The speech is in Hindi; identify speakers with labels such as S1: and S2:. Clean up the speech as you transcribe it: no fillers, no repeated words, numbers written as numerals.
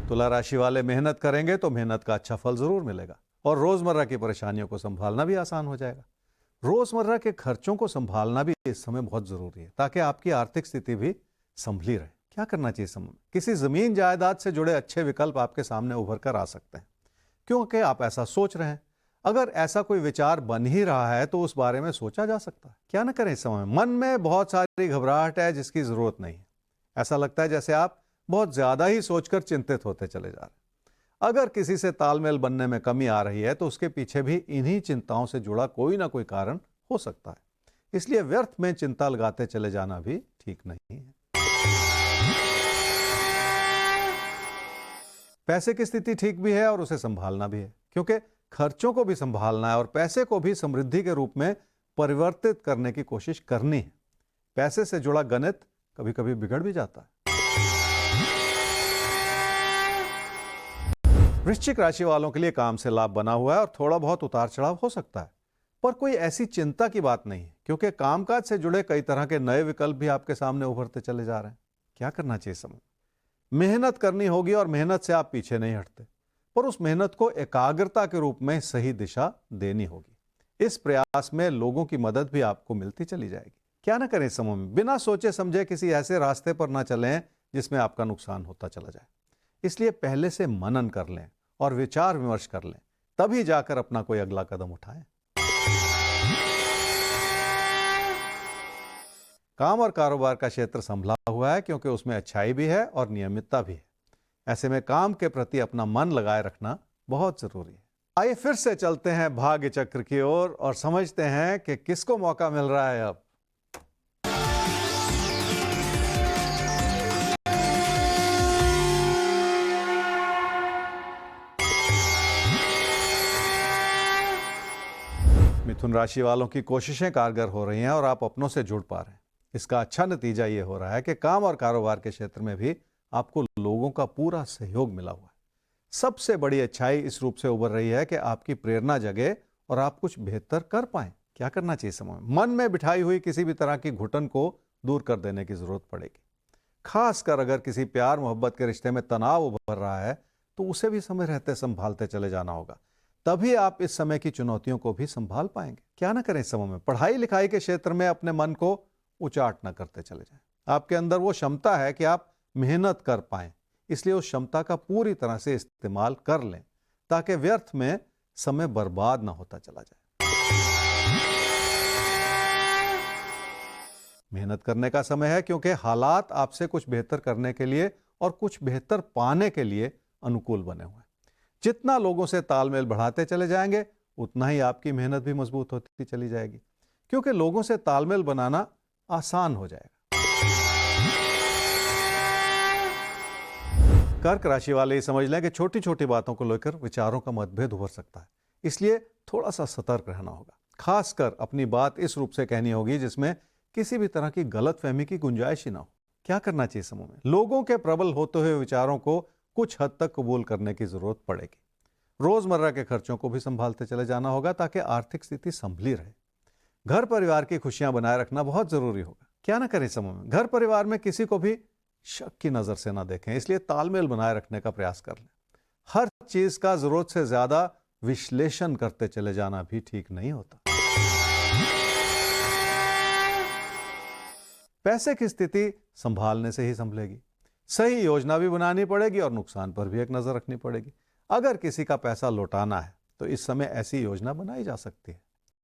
S1: तुला राशि वाले मेहनत करेंगे तो मेहनत का अच्छा फल जरूर मिलेगा और रोजमर्रा की परेशानियों को संभालना भी आसान हो जाएगा। रोजमर्रा के खर्चों को संभालना भी इस समय बहुत जरूरी है ताकि आपकी आर्थिक स्थिति भी संभली रहे। क्या करना चाहिए समय में? किसी जमीन जायदाद से जुड़े अच्छे विकल्प आपके सामने उभर कर आ सकते हैं क्योंकि आप ऐसा सोच रहे हैं। अगर ऐसा कोई विचार बन ही रहा है तो उस बारे में सोचा जा सकता है। क्या ना करें इस समय में? मन में बहुत सारी घबराहट है जिसकी जरूरत नहीं है। ऐसा लगता है जैसे आप बहुत ज्यादा ही सोचकर चिंतित होते चले जा रहे हैं। अगर किसी से तालमेल बनने में कमी आ रही है तो उसके पीछे भी इन्हीं चिंताओं से जुड़ा कोई ना कोई कारण हो सकता है। इसलिए व्यर्थ में चिंता लगाते चले जाना भी ठीक नहीं है। पैसे की स्थिति ठीक भी है और उसे संभालना भी है क्योंकि खर्चों को भी संभालना है और पैसे को भी समृद्धि के रूप में परिवर्तित करने की कोशिश करनी है। पैसे से जुड़ा गणित कभी कभी बिगड़ भी जाता है। वृश्चिक राशि वालों के लिए काम से लाभ बना हुआ है और थोड़ा बहुत उतार चढ़ाव हो सकता है, पर कोई ऐसी चिंता की बात नहीं है क्योंकि कामकाज से जुड़े कई तरह के नए विकल्प भी आपके सामने उभरते चले जा रहे हैं। क्या करना चाहिए समय? मेहनत करनी होगी और मेहनत से आप पीछे नहीं हटते, पर उस मेहनत को एकाग्रता के रूप में सही दिशा देनी होगी। इस प्रयास में लोगों की मदद भी आपको मिलती चली जाएगी। क्या ना करें इस समय में? बिना सोचे समझे किसी ऐसे रास्ते पर ना चलें जिसमें आपका नुकसान होता चला जाए। इसलिए पहले से मनन कर लें और विचार विमर्श कर लें, तभी जाकर अपना कोई अगला कदम उठाएं। काम और कारोबार का क्षेत्र संभला हुआ है क्योंकि उसमें अच्छाई भी है और नियमितता भी है। ऐसे में काम के प्रति अपना मन लगाए रखना बहुत जरूरी है। आइए फिर से चलते हैं भाग्य चक्र की ओर और समझते हैं कि किसको मौका मिल रहा है अब। मिथुन राशि वालों की कोशिशें कारगर हो रही हैं और आप अपनों से जुड़ पा रहे हैं। इसका अच्छा नतीजा यह हो रहा है कि काम और कारोबार के क्षेत्र में भी आपको लोगों का पूरा सहयोग मिला हुआ है। सबसे बड़ी अच्छाई इस रूप से उभर रही है कि आपकी प्रेरणा जगे और आप कुछ बेहतर कर पाएं। क्या करना चाहिए समय? मन में बिठाई हुई किसी भी तरह की घुटन को दूर कर देने की जरूरत पड़ेगी। खासकर अगर किसी प्यार मोहब्बत के रिश्ते में तनाव उभर रहा है तो उसे भी समय रहते संभालते चले जाना होगा, तभी आप इस समय की चुनौतियों को भी संभाल पाएंगे। क्या ना करें इस समय में? पढ़ाई लिखाई के क्षेत्र में अपने मन को उचाट न करते चले जाएं। आपके अंदर वो क्षमता है कि आप मेहनत कर पाएं, इसलिए उस क्षमता का पूरी तरह से इस्तेमाल कर लें ताकि व्यर्थ में समय बर्बाद ना होता चला जाए। मेहनत करने का समय है क्योंकि हालात आपसे कुछ बेहतर करने के लिए और कुछ बेहतर पाने के लिए अनुकूल बने हुए हैं। जितना लोगों से तालमेल बढ़ाते चले जाएंगे उतना ही आपकी मेहनत भी मजबूत होती चली जाएगी क्योंकि लोगों से तालमेल बनाना आसान हो जाएगा। कर्क राशि वाले ये समझ लें कि छोटी छोटी बातों को लेकर विचारों का मतभेद उभर सकता है, इसलिए थोड़ा सा सतर्क रहना होगा। खासकर अपनी बात इस रूप से कहनी होगी जिसमें किसी भी तरह की गलतफहमी की गुंजाइश ही ना हो। क्या करना चाहिए समूह में? लोगों के प्रबल होते हुए विचारों को कुछ हद तक कबूल करने की जरूरत पड़ेगी। रोजमर्रा के खर्चों को भी संभालते चले जाना होगा ताकि आर्थिक स्थिति संभली रहे। घर परिवार की खुशियां बनाए रखना बहुत जरूरी होगा। क्या ना करें समूह में? घर परिवार में किसी को भी शक की नजर से ना देखें, इसलिए तालमेल बनाए रखने का प्रयास कर लें। हर चीज का जरूरत से ज्यादा विश्लेषण करते चले जाना भी ठीक नहीं होता। पैसे की स्थिति संभालने से ही संभलेगी। सही योजना भी बनानी पड़ेगी और नुकसान पर भी एक नजर रखनी पड़ेगी। अगर किसी का पैसा लौटाना है तो इस समय ऐसी योजना बनाई जा सकती है।